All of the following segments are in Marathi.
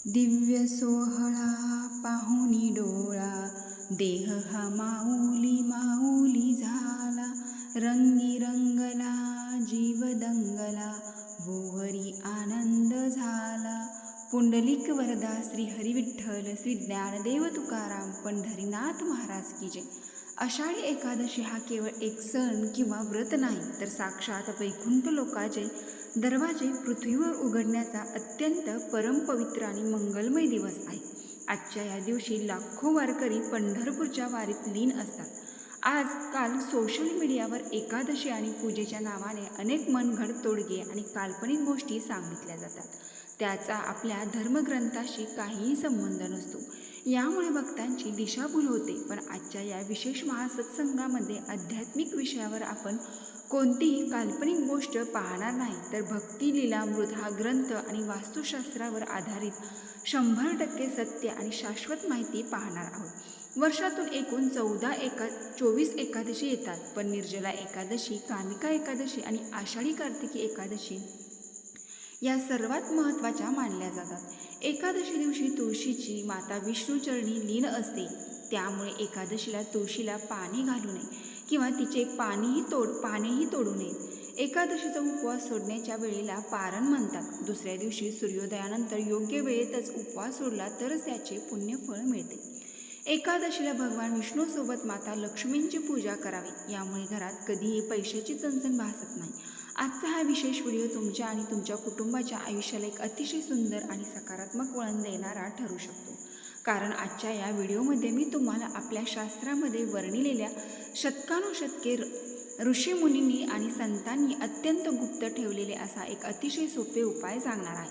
दिव्य सोहळा पाहुनी डोळा, देह हा माऊली माऊली झाला. रंगी रंगला जीव दंगला, भोवरी आनंद झाला. पुंडलिक वरदा श्री हरी विठ्ठल, श्री ज्ञानदेव तुकाराम, पंढरीनाथ महाराज की जय. आषाढी एकादशी हा केवळ एक सण किंवा व्रत नाही, तर साक्षात वैकुंठ लोकाचे दरवाजे पृथ्वीवर उघडण्याचा अत्यंत परमपवित्र आणि मंगलमय दिवस आहे. आजच्या या दिवशी लाखो वारकरी पंढरपूरच्या वारीत लीन असतात. आजकाल सोशल मीडियावर एकादशी आणि पूजेच्या नावाने अनेक मनगढ तोडगे आणि काल्पनिक गोष्टी सांगितल्या जातात. त्याचा आपल्या धर्मग्रंथाशी काहीही संबंध नसतो. यामुळे भक्तांची दिशाभूल होते. पण आजच्या या विशेष महासत्संगामध्ये आध्यात्मिक विषयावर आपण कोणतीही काल्पनिक गोष्ट पाहणार नाही, तर भक्ती लीलामृत हा ग्रंथ आणि वास्तुशास्त्रावर आधारित 100% सत्य आणि शाश्वत माहिती पाहणार आहोत. वर्षातून एकूण 24 एकादशी येतात, पण निर्जला एकादशी, कामिका एकादशी आणि आषाढी कार्तिकी एकादशी या सर्वात महत्त्वाच्या मानल्या जातात. एकादशी दिवशी तुळशीची माता विष्णूचरणी लीन असते. त्यामुळे एकादशीला तुळशीला पाणी घालू नये किंवा तिचे पानेही तोडू नयेत. एकादशीचा उपवास सोडण्याच्या वेळेला पारण म्हणतात. दुसऱ्या दिवशी सूर्योदयानंतर योग्य वेळेतच उपवास सोडला तरच त्याचे पुण्यफळ मिळते. एकादशीला भगवान विष्णूसोबत माता लक्ष्मींची पूजा करावी. यामुळे घरात कधीही पैशाची चणचण भासत नाही. आजचा हा विशेष व्हिडिओ तुमच्या आणि तुमच्या कुटुंबाच्या आयुष्याला एक अतिशय सुंदर आणि सकारात्मक वळण देणारा ठरू शकतो. कारण आजच्या या व्हिडिओमध्ये मी तुम्हाला आपल्या शास्त्रामध्ये वर्णिलेल्या शतकानुशतके ऋषीमुनींनी आणि संतांनी अत्यंत गुप्त ठेवलेले असा एक अतिशय सोपे उपाय सांगणार आहे.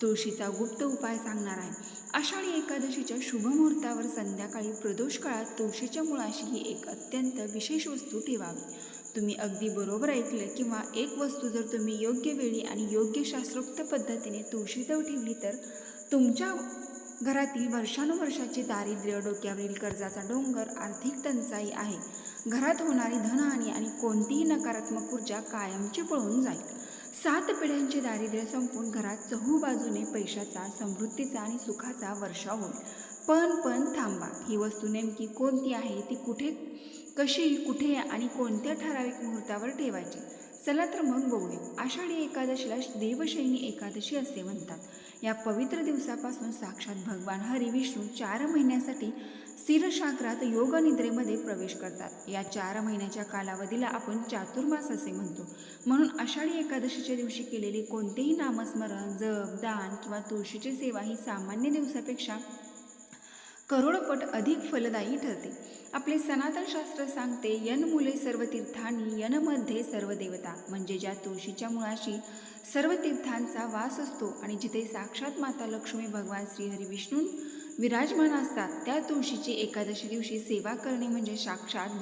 तुळशीचा गुप्त उपाय सांगणार आहे. आषाढी एकादशीच्या शुभमुहूर्तावर संध्याकाळी प्रदोष काळात तुळशीच्या मुळाशी ही एक अत्यंत विशेष वस्तू ठेवावी. तुम्ही अगदी बरोबर ऐकलं. किंवा एक वस्तू जर तुम्ही योग्य वेळी आणि योग्य शास्त्रोक्त पद्धतीने तुळशीजवळ ठेवली तर तुमच्या घरातील वर्षानुवर्षाचे दारिद्र्य, डोक्यावरील कर्जाचा डोंगर, आर्थिक टंचाई आहे, घरात होणारी धनहानी आणि कोणतीही नकारात्मक ऊर्जा कायमची पळून जाईल. 7 पिढ्यांचे दारिद्र्य संपून घरात चहूबाजूने पैशाचा, समृद्धीचा आणि सुखाचा वर्षाव होईल. पण थांबा, ही वस्तू नेमकी कोणती आहे, ती कशी, कुठे आणि कोणत्या ठराविक मुहूर्तावर ठेवायची? चला तर मग बघूया. आषाढी एकादशीला देवशयनी एकादशी असे म्हणतात. या पवित्र दिवसापासून साक्षात भगवान हरी विष्णू 4 महिन्यासाठी क्षीरसागरात योग निद्रेमध्ये प्रवेश करतात. या 4 महिन्याच्या कालावधीला आपण चातुर्मास असे म्हणतो. म्हणून आषाढी एकादशीच्या दिवशी केलेले कोणतेही नामस्मरण, जप, दान किंवा तुळशीची सेवा ही सामान्य दिवसापेक्षा करोडपट अधिक फलदायी ठरते. आपले सनातन शास्त्र सांगते, यन मूले सर्व तीर्थांनी यन मध्ये सर्व देवता. म्हणजे ज्या तुळशीच्या मुळाशी सर्व तीर्थांचा वास असतो आणि जिथे साक्षात माता लक्ष्मी, भगवान श्रीहरी विष्णू विराजमान असतात, त्या तुळशीची एकादशी दिवशी सेवा करणे म्हणजे साक्षात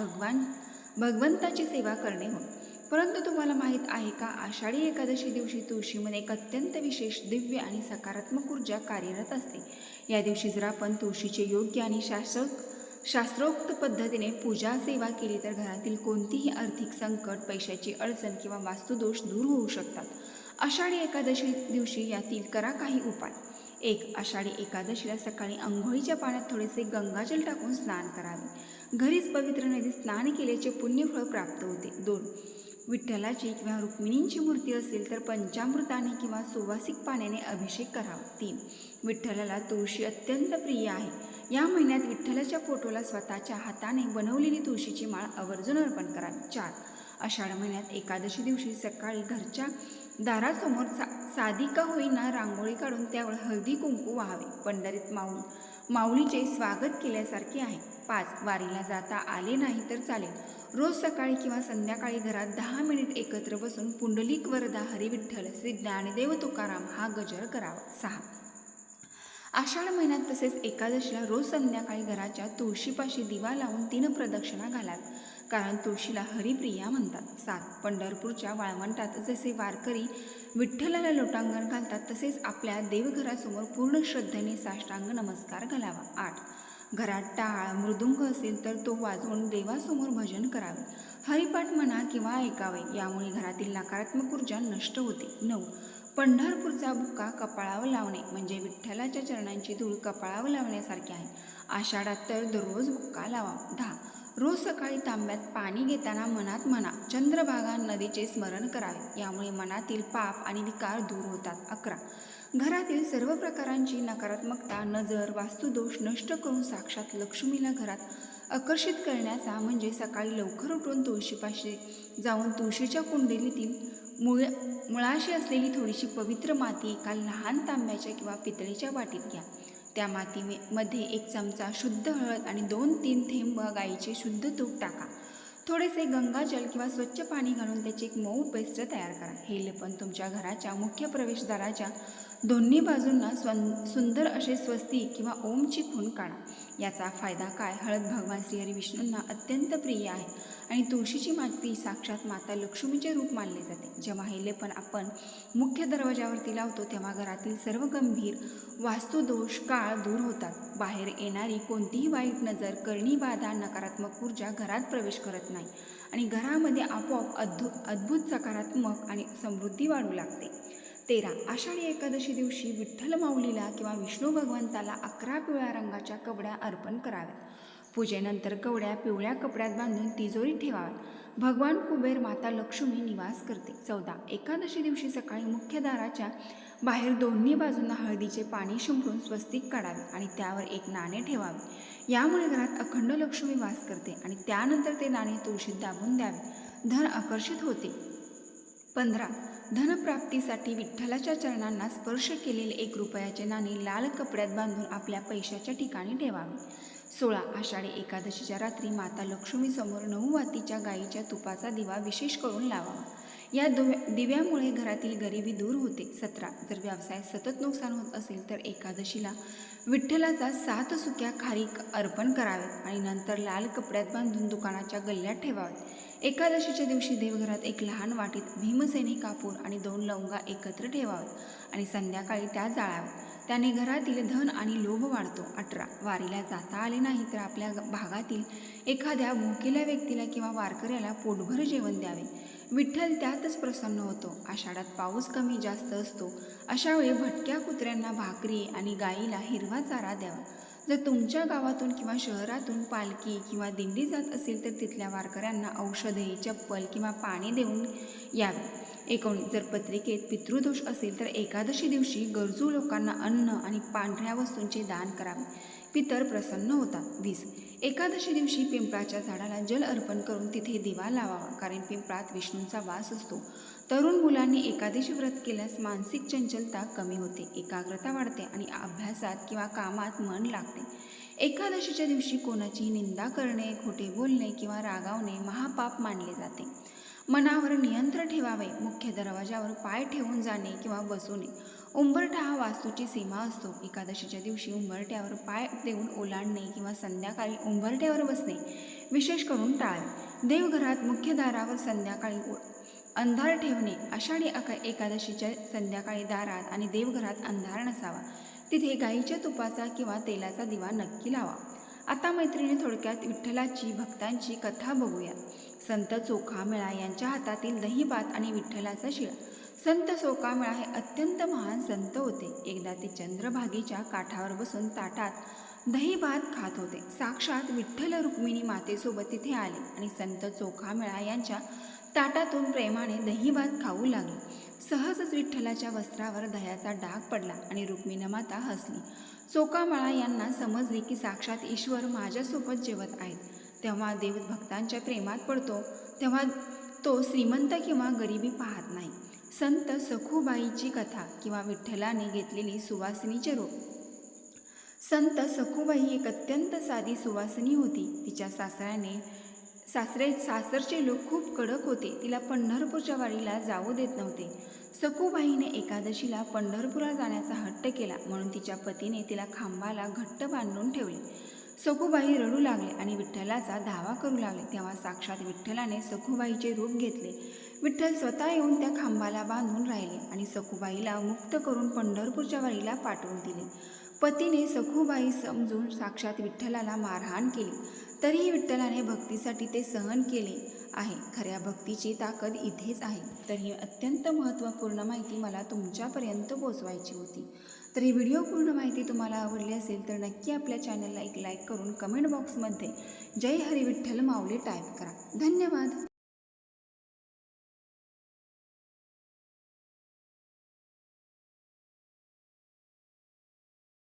भगवंताची सेवा करणे होय. परंतु तुम्हाला माहीत आहे का, आषाढी एकादशी दिवशी तुळशीमध्ये एक अत्यंत विशेष, दिव्य आणि सकारात्मक ऊर्जा कार्यरत असते. या दिवशी जर आपण तुळशीचे योग्य आणि शास्त्रोक्त पद्धतीने पूजा सेवा केली तर घरातील कोणतीही आर्थिक संकट, पैशाची अडचण किंवा वास्तुदोष दूर होऊ शकतात. आषाढी एकादशी दिवशी यातील करा काही उपाय. 1. आषाढी एकादशीला सकाळी अंघोळीच्या पाण्यात थोडेसे गंगाजल टाकून स्नान करावे. घरीच पवित्र नदीत स्नान केल्याचे पुण्यफळ प्राप्त होते. 2. विठ्ठलाची किंवा रुक्मिणींची मूर्ती असेल तर पंचामृताने किंवा सुवासिक पाण्याने अभिषेक करावा. 3. विठ्ठलाला तुळशी अत्यंत प्रिय आहे. या महिन्यात विठ्ठलाच्या फोटोला स्वतःच्या हाताने बनवलेली तुळशीची माळ आवर्जून अर्पण करावी. 4. आषाढ महिन्यात एकादशी दिवशी सकाळी घरच्या दारासमोर साधी का होईना रांगोळी काढून त्यावर हळदी कुंकू व्हावे. पंढरीत माऊलीचे स्वागत केल्यासारखे आहे. 5. वारीला जाता आले नाही तर चालेल. रोज सकाळी किंवा संध्याकाळी घरात 10 मिनिट एकत्र बसून पुंडलिक वरदा हरी विठ्ठल, श्री ज्ञानदेव तुकाराम हा गजर करावा. 6. आषाढ महिन्यात तसेच एकादशीला रोज संध्याकाळी घराच्या तुळशीपाशी दिवा लावून 3 प्रदक्षिणा घालाव्या, कारण तुळशीला हरिप्रिया म्हणतात. 7. पंढरपूरच्या वाळवंटात जसे वारकरी विठ्ठलाला लोटांगण घालतात, तसेच आपल्या देवघरासमोर पूर्ण श्रद्धेने साष्टांग नमस्कार घालावा. 8. घरात टाळ, मृदुंग असेल तर तो वाजवून देवासमोर भजन करावे. हरिपाठ म्हणा किंवा ऐकावे. यामुळे घरातील नकारात्मक ऊर्जा नष्ट होते. 9. पंढरपूरचा बुक्का कपाळावर लावणे म्हणजे विठ्ठलाच्या चरणांची धूळ कपाळावर लावण्यासारखी आहे. आषाढात तर दररोज बुक्का लावा. 10. रोज सकाळी तांब्यात पाणी घेताना मनात म्हणा, चंद्रभागा नदीचे स्मरण करावे. यामुळे मनातील पाप आणि विकार दूर होतात. 11. घरातील सर्व प्रकारांची नकारात्मकता, नजर, वास्तुदोष नष्ट करून साक्षात लक्ष्मीला घरात आकर्षित करण्याचा म्हणजे सकाळी लवकर उठून तुळशीपाशी जाऊन तुळशीच्या कुंडलीतील मुळाशी असलेली थोडीशी पवित्र माती एका लहान तांब्याच्या किंवा पितळीच्या वाटीत घ्या. त्या मातीमध्ये 1 चमचा शुद्ध हळद आणि 2-3 थेंब गाईचे शुद्ध तूप टाका. थोडेसे गंगाजल किंवा स्वच्छ पाणी घालून त्याची एक मऊ पेस्ट तयार करा. हे लेपन तुमच्या घराच्या मुख्य प्रवेशद्वाराच्या दोन्ही बाजूंना सुंदर असे स्वस्तिक किंवा ओमची खूण काढा. याचा फायदा काय? हळद भगवान श्रीहरी विष्णूंना अत्यंत प्रिय आहे आणि तुळशीची माती साक्षात माता लक्ष्मीचे रूप मानले जाते. जेव्हा हे लेपन आपण मुख्य दरवाजावरती लावतो तेव्हा घरातील सर्व गंभीर वास्तुदोष काळ दूर होतात. बाहेर येणारी कोणतीही वाईट नजर, करणी बाधा, नकारात्मक ऊर्जा घरात प्रवेश करत नाही आणि घरामध्ये आपोआप अद्भुत सकारात्मक आणि समृद्धी वाढू लागते. 13. आषाढी एकादशी दिवशी विठ्ठल माऊलीला किंवा विष्णू भगवंताला 11 पिवळ्या रंगाच्या कवड्या अर्पण कराव्यात. पूजेनंतर कवड्या पिवळ्या कपड्यात बांधून तिजोरीत ठेवाव्यात. भगवान कुबेर, माता लक्ष्मी निवास करते. 14. एकादशी दिवशी सकाळी मुख्य दाराच्या बाहेर दोन्ही बाजूंना हळदीचे पाणी शिंपडून स्वस्तिक काढावे आणि त्यावर 1 नाणे ठेवावे. यामुळे घरात अखंड लक्ष्मी वास करते आणि त्यानंतर ते नाणे तुळशीत दाबून द्यावे. धन आकर्षित होते. 15. धनप्राप्तीसाठी विठ्ठलाच्या चरणांना स्पर्श केलेले 1 रुपयाचे नाणे लाल कपड्यात बांधून आपल्या पैशाच्या ठिकाणी ठेवावे. 16. आषाढी एकादशीच्या रात्री माता लक्ष्मीसमोर 9 वातीच्या गाईच्या तुपाचा दिवा विशेष करून लावावा. या दिव्यामुळे घरातील गरिबी दूर होते. 17. जर व्यवसायात सतत नुकसान होत असेल तर एकादशीला विठ्ठलाचा 7 सुक्या खारीक अर्पण कराव्यात आणि नंतर लाल कपड्यात बांधून दुकानाच्या गल्ल्यात ठेवाव्यात. एकादशीच्या दिवशी देवघरात 1 लहान वाटीत भीमसेनी कापूर आणि 2 लवंगा एकत्र ठेवाव्यात आणि संध्याकाळी त्या जाळाव्यात. त्याने घरातील धन आणि लोभ वाढतो. 18. वारीला जाता आले नाही तर आपल्या भागातील एखाद्या भुकेल्या व्यक्तीला किंवा वारकऱ्याला पोटभर जेवण द्यावे. विठ्ठल त्यातच प्रसन्न होतो. आषाढात पाऊस कमी जास्त असतो. अशावेळी भटक्या कुत्र्यांना भाकरी आणि गाईला हिरवा चारा द्यावा. जर तुमच्या गावातून किंवा शहरातून पालखी किंवा दिंडी जात असेल तर तिथल्या वारकऱ्यांना औषधे, चप्पल किंवा पाणी देऊन यावे. 19. जर पत्रिकेत पितृदोष असेल तर एकादशी दिवशी गरजू लोकांना अन्न आणि पांढऱ्या वस्तूंचे दान करावे. पितर प्रसन्न होतात. 20. एकादशी दिवशी पिंपळाच्या झाडाला जल अर्पण करून तिथे दिवा लावावा, कारण पिंपळात विष्णूंचा वास असतो. तरुण मुलांनी एकादशी व्रत केल्यास मानसिक चंचलता कमी होते, एकाग्रता वाढते आणि अभ्यासात किंवा कामात मन लागते. एकादशीच्या दिवशी कोणाचीही निंदा करणे, खोटे बोलणे किंवा रागावणे महापाप मानले जाते. मनावर नियंत्रण ठेवावे. मुख्य दरवाजावर पाय ठेवून जाणे किंवा बसू नये. उंबरठा हा वास्तूची सीमा असतो. एकादशीच्या दिवशी उंबरट्यावर पाय देऊन ओलांडणे किंवा संध्याकाळी उंबरट्यावर बसणे विशेष करून टाळावे. देवघरात मुख्य दारावर संध्याकाळी अंधार ठेवणे. आषाढी एकादशीच्या संध्याकाळी दारात आणि देवघरात अंधार नसावा. तिथे गाईच्या तुपाचा किंवा तेलाचा दिवा नक्की लावा. आता मैत्रिणी, थोडक्यात विठ्ठलाची भक्तांची कथा बघूया. संत चोखामेळा यांच्या हातातील दहीभात आणि विठ्ठलाचा शिळा. संत चोखामेळा हे अत्यंत महान संत होते. एकदा ते चंद्रभागेच्या काठावर बसून ताटात दहीभात खात होते. साक्षात विठ्ठल रुक्मिणी मातेसोबत तिथे आले आणि संत चोखामेळा यांच्या ताटातून प्रेमाने दहीभात खाऊ लागले. सहजच विठ्ठलाच्या वस्त्रावर दह्याचा डाग पडला आणि रुक्मिणी माता हसली. चोखामेळा यांना समजले की साक्षात ईश्वर माझ्यासोबत जेवत आहेत. तेव्हा देव भक्तांच्या प्रेमात पडतो. तेव्हा तो श्रीमंत किंवा गरिबी पाहत नाही. संत सखूबाईची कथा किंवा विठ्ठलाने घेतलेली सुवासिनीचे रूप. संत सखूबाई एक अत्यंत साधी सुवासिनी होती. तिच्या सासरचे लोक खूप कडक होते. तिला पंढरपूरच्या वारीला जाऊ देत नव्हते. सखूबाईने एकादशीला पंढरपूरला जाण्याचा हट्ट केला, म्हणून तिच्या पतीने तिला खांबाला घट्ट बांधून ठेवले. सखूबाई रडू लागले आणि विठ्ठलाचा धावा करू लागले. तेव्हा साक्षात विठ्ठलाने सखूबाईचे रूप घेतले. विठ्ठल स्वतः येऊन त्या खांबाला बांधून राहिले आणि सखूबाईला मुक्त करून पंढरपूरच्या वारीला पाठवून दिले. पतीने सखूबाई समजून साक्षात विठ्ठलाला मारहाण केली, तरीही विठ्ठलाने भक्तीसाठी ते सहन केले आहे. खऱ्या भक्तीची ताकद इथेच आहे. तर ही अत्यंत महत्त्वपूर्ण माहिती मला तुमच्यापर्यंत पोचवायची होती. तर ही व्हिडिओ पूर्ण माहिती तुम्हाला आवडली असेल तर नक्की आपल्या चॅनलला एक लाईक करून कमेंट बॉक्समध्ये जय हरी विठ्ठल माऊली टाईप करा. धन्यवाद.